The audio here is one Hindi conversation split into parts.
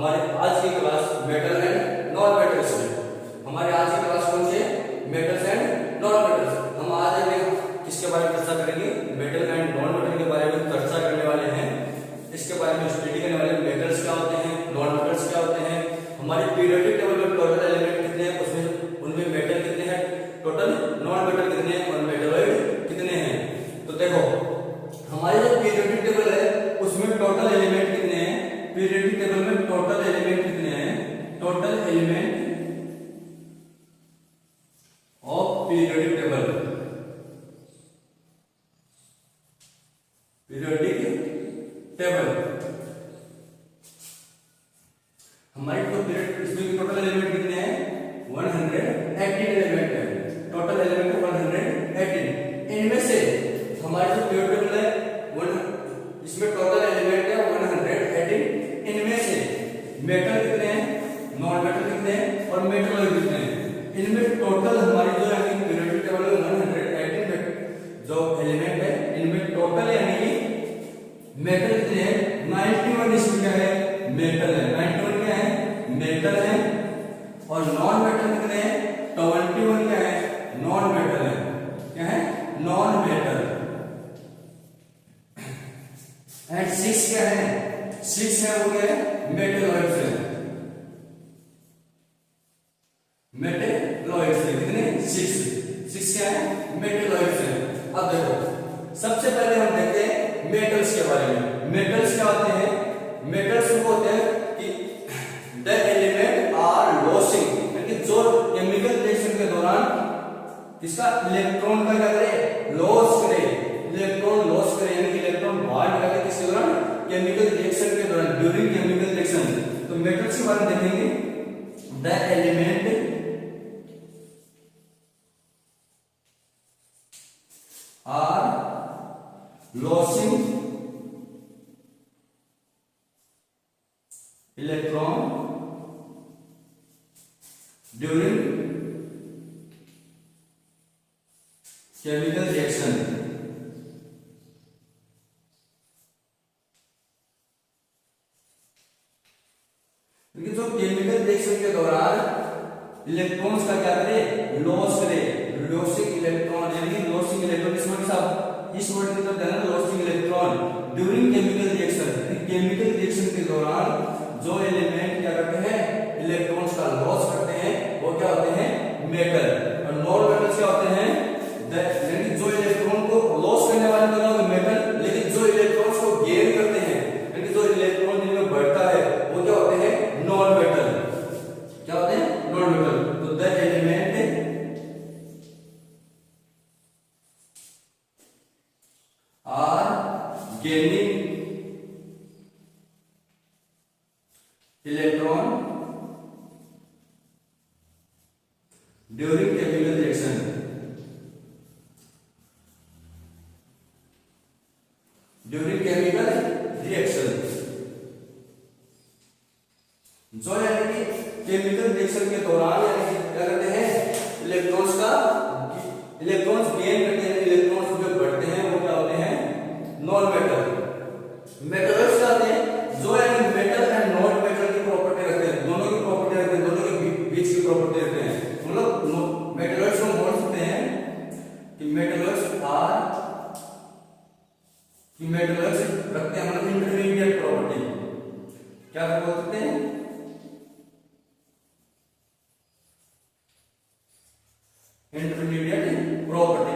हमारे आज की class metal and non metals में। हमारे आज की क्लास कौन सी है? Metals and non metals. हम आज किसके बारे में चर्चा करेंगे? मेटल एंड नॉन मेटल के बारे में चर्चा करने वाले हैं। इसके बारे में स्टडी करने वाले मेटल्स क्या होते हैं, नॉन मेटल्स क्या होते हैं, हमारे पीरियोडिक टेबल में टोटल एलिमेंट कितने हैं, उसमें उनमें मेटल कितने हैं, टोटल नॉन मेटल कितने हैं और मेटलॉइड कितने हैं। तो देखो हमारे जो पीरियोडिक टेबल है उसमें टोटल एलिमेंट कितने हैं? पीरियोडिक टेबल में टोटल एलिमेंट कितने हैं? Total element of periodic table, periodic table हमारे तो पीरियड इसमें टोटल एलिमेंट कितने हैं? 118 एलिमेंट है। Total element 118। इनमें से हमारे जो पीरियड टेबल है इसमें टोटल एलिमेंट है 118। इनमें से मेटल कितने हैं, नॉन मेटल कितने हैं और मेटलॉइड कितने हैं? इनमें टोटल हमारी जो है पीरियोडिक टेबल में 118 जो एलिमेंट है इनमें टोटल यानी कि मेटल कितने हैं? 91 इसमें क्या है? मेटल है। 91 क्या है? मेटल है। और नॉन मेटल कितने हैं? 21 क्या है? नॉन मेटल है। क्या है? Non metal. एंड 6 क्या है? 6 है वो क्या है? मेटलॉइड्स है। मेटलॉइड्स है कितने? 6 क्या है? मेटलॉइड्स है। अब देखो सबसे पहले हम देखते हैं मेटल्स के बारे में। मेटल्स क्या होते हैं? मेटल्स वो होते हैं कि द एलिमेंट आर लॉसिंग, यानी जो केमिकल रिएक्शन के दौरान इसका इलेक्ट्रॉन का क्या करे? लॉस करे। इलेक्ट्रॉन लॉस करे यानी कि इलेक्ट्रॉन बाहर निकाले किसके दौरान? केमिकल रिएक्शन के दौरान, ड्यूरिंग केमिकल रिएक्शन। तो मेटल्स के बारे में देखेंगे। The element are losing electron during chemical reaction. क्योंकि जो केमिकल रिएक्शन के दौरान इलेक्ट्रॉन्स का क्या करे? लॉस करे। लॉसिंग इलेक्ट्रॉन यानी लॉसिंग इलेक्ट्रॉन इस वर्ड की तरफ ध्यान, losing electron during chemical reaction. Chemical reaction के दौरान जो एलिमेंट क्या करते हैं? इलेक्ट्रॉन्स का लॉस करते हैं वो क्या होते हैं? मेटल। और नॉन मेटल्स क्या होते हैं? यानी जो इलेक्ट्रॉन को लॉस करने वाले क्या होते हैं? मेटल। लेकिन जो इलेक्ट्रॉन्स को गेन करते हैं यानी जो इलेक्ट्रॉन जिनमें बढ़ता है वो क्या होते हैं? Non metal. क्या होते हैं? Non metal. तो the element are gaining electron during chemical reaction. During chemical reaction जो यानी कि केमिकल रिएक्शन के दौरान यानी कि क्या करते हैं? इलेक्ट्रॉन्स गेन करते हैं। इलेक्ट्रॉन्स जो बढ़ते हैं वो क्या होते हैं? Non metal. मेटल्स क्या होते हैं? जो यानी मेटल एंड नॉन मेटल की प्रॉपर्टी रखते हैं, दोनों की प्रॉपर्टी रखते हैं, दोनों के बीच की प्रॉपर्टी रखते हैं। मतलब मेटल्स को बोल सकते हैं कि मेटल्स रखते हैं मतलब इंटरमीडिएट प्रॉपर्टी। क्या बोल सकते हैं? Intermediate property.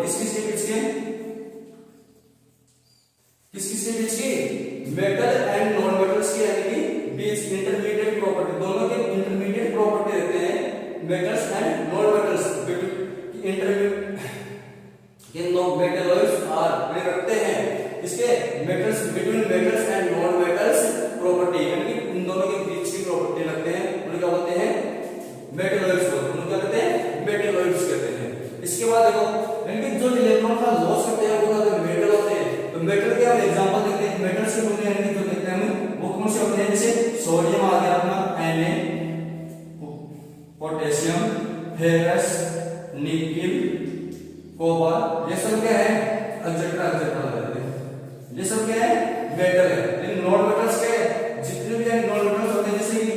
किसके बीच की? मेटल एंड नॉन मेटल्स की यानी कि बीच इंटरमीडिएट प्रॉपर्टी। दोनों के इंटरमीडिएट प्रॉपर्टी रहते हैं metals and non metals. Metalloids are रखते हैं इसके metals between metals and non metals property, यानी कि इन दोनों के बीच की प्रॉपर्टी रखते हैं। उन्हें क्या बोलते हैं? मेटलॉइड्स बोलते हैं। उन्हें क्या कहते हैं? मेटलॉइड्स कहते हैं। इसके बाद देखो यानी कि जो इलेक्ट्रॉन का लॉस करते हैं वो मेटल होते हैं। तो मेटल के हम एग्जांपल देखते हैं। मेटल्स के बोलते हैं जो देखते हैं वो कौन से होते हैं? जैसे सोडियम आ गया अपना Na, potassium, ferrous, nickel, cobalt, ये सब क्या है? एक्सेट्रा ये सब क्या है? मेटल है। लेकिन नॉन मेटल्स क्या है? जितने भी नॉन मेटल्स होते हैं जैसे कि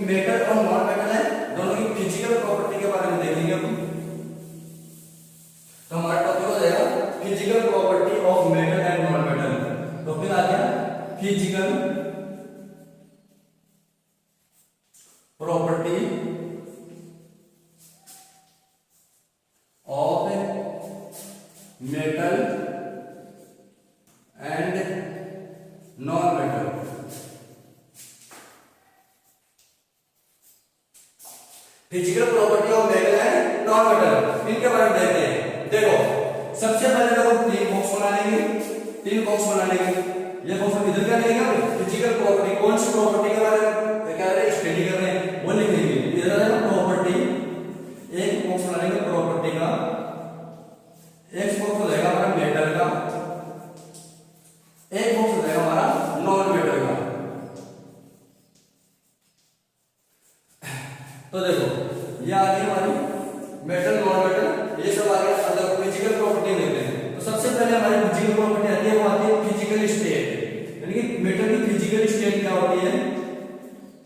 मेटल और नॉन मेटल है, दोनों की फिजिकल प्रॉपर्टी के बारे में देखेंगे हम। तो हमारा टॉपिक हो जाएगा physical property of metal and non metal. Topic आ गया physical property of metal and non metal. Physical property of metal and non metal, इनके बारे में देखते हैं। देखो सबसे पहले लोग तीन बॉक्स बना लेंगे, तीन बॉक्स बना लेंगे। ये बॉक्स में इधर क्या लिखेंगे, फिजिकल प्रॉपर्टी, कौन सी प्रॉपर्टी के बारे में क्या है स्टडी कर रहे हैं वो लिखेंगे। इधर है प्रॉपर्टी, एक बॉक्स बना लेंगे प्रॉपर्टी का, एक बॉक्स हो जाएगा हमारा मेटल का, एक बॉक्स हो जाएगा हमारा नॉन मेटल का। तो देखो ये आ गई हमारी मेटल नॉन मेटल, ये सब आ गया। अलग फिजिकल प्रॉपर्टी लेते हैं। तो सबसे पहले हमारी फिजिकल प्रॉपर्टी आती है, वो आती है फिजिकल स्टेट, यानी कि मेटल की फिजिकल स्टेट क्या होती है,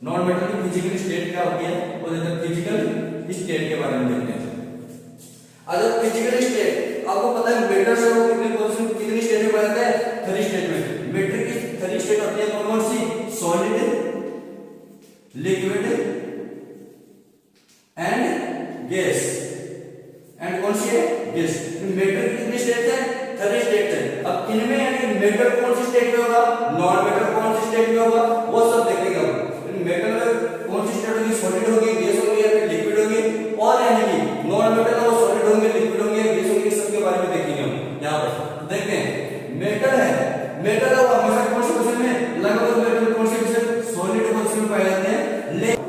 नॉन मेटल की फिजिकल स्टेट क्या होती है, वो देखते हैं फिजिकल स्टेट के बारे में देखते हैं। अगर फिजिकल स्टेट आपको पता है मेटल से वो कितनी स्टेट में पाया जाता है, 3 स्टेट में। मेटल की 3 स्टेट होती है, कौन सी, solid, liquid and gas. And कौन सी है, गैस। मेटल की कितनी स्टेट है, 3 स्टेट है। अब इनमें यानी मेटल कौन सी स्टेट में होगा, नॉन मेटल कौन सी स्टेट में होगा, वो सब देखेंगे हम। मेटल में कौन सी स्टेट होगी, सॉलिड होगी, गैस होगी या फिर लिक्विड होगी, और यानी कि नॉन मेटल वो सॉलिड होंगे, लिक्विड होंगे, गैस होंगे, सबके बारे में देखेंगे हम। यहाँ पर देखते हैं मेटल है, मेटल है वो हमेशा कौन सी पोजीशन में, लगभग मेटल कौन सी पोजीशन, सॉलिड पोजीशन में पाए जाते हैं।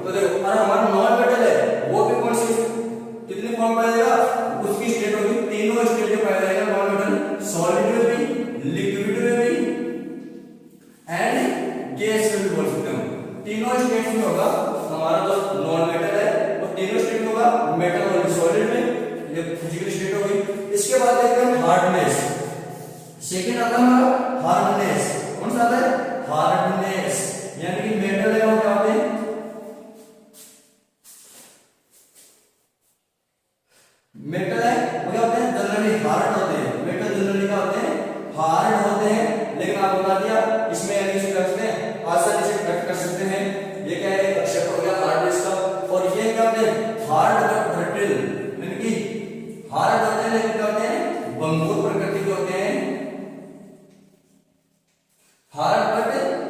तो देखो और हमारा नॉन मेटल है वो भी कौन सी कितनी फॉर्म पाया जाएगा, उसकी स्टेट होगी, तीनों स्टेट में पाया जाएगा नॉन मेटल, सॉलिड में भी, लिक्विड में भी एंड गैस में भी बोल सकते हैं। तीनों स्टेट में होगा हमारा जो नॉन मेटल है, वो तीनों स्टेट में होगा, मेटल और सॉलिड में, ये फिजिकल स्टेट होगी। इसके बाद देखते हैं हार्डनेस। सेकंड आता है हमारा हार्डनेस। कौन सा आता है, हार्डनेस, यानी कि मेटल है वो क्या होते हैं, मेटल है वो क्या होते हैं, जनरली हार्ड होते हैं। मेटल जनरली क्या होते हैं, हार्ड होते हैं। लेकिन आप बता दिया इसमें यानी से कर सकते हैं, आसानी से कट कर सकते हैं। ये क्या है, अक्षर हो गया हार्डनेस का। और ये क्या होते हैं, हार्ड बट ब्रिटल, यानी कि हार्ड होते हैं लेकिन क्या होते हैं, भंगुर प्रकृति के होते हैं। Hard but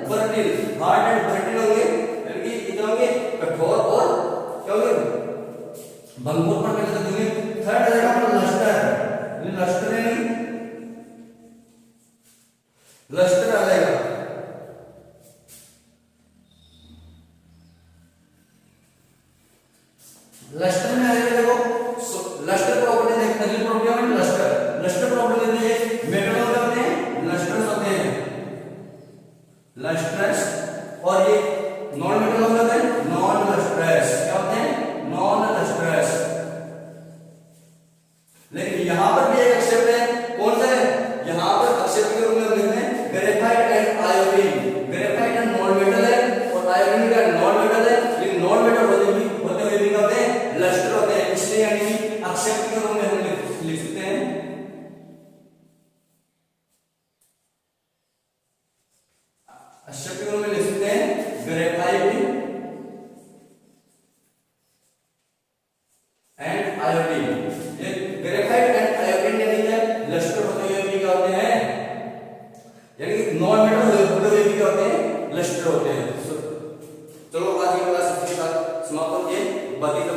brittle, hard and brittle होंगे, यानी कि इतना होंगे कठोर और क्या होंगे, भंगुर प्रकृति के होंगे। थर्ड है हमारा लस्टर, लस्टर है, लस्टर आ जाएगा। लस्टर में आएगा, देखो लस्टर प्रॉपर्टी देखते हैं, प्रॉपर्टी है लस्टर। लस्टर प्रॉपर्टी देते हैं, मेटल होते हैं, लस्टर्स होते हैं, लस्टर्स। और ये नॉन मेटल होते हैं, नॉन लस्टर्स। क्या होते हैं, नॉन लस्टर्स। लेकिन यहां पर भी एक एक्सेप्ट है, कौन सा है, यहां पर एक्सेप्ट के रूप में लिखते हैं graphite and iodine. Graphite and non metal है और आयोडीन का नॉन मेटल है, लेकिन नॉन मेटल होते हुए भी क्या होते हैं, लस्टर होते हैं। इसलिए यानी कि एक्सेप्ट के रूप में हम लिख सकते हैं, एक्सेप्ट के रूप में लिख सकते हैं ग्रेफाइट एंड आयोडीन। ये ग्रेफाइट एंड आयोडीन यानी क्या, लस्टर होते हुए भी क्या होते हैं, यानी कि नॉन मेटल होते हुए भी क्या होते हैं, लस्टर होते हैं। चलो आज की क्लास इसके साथ समाप्त होती है। बाकी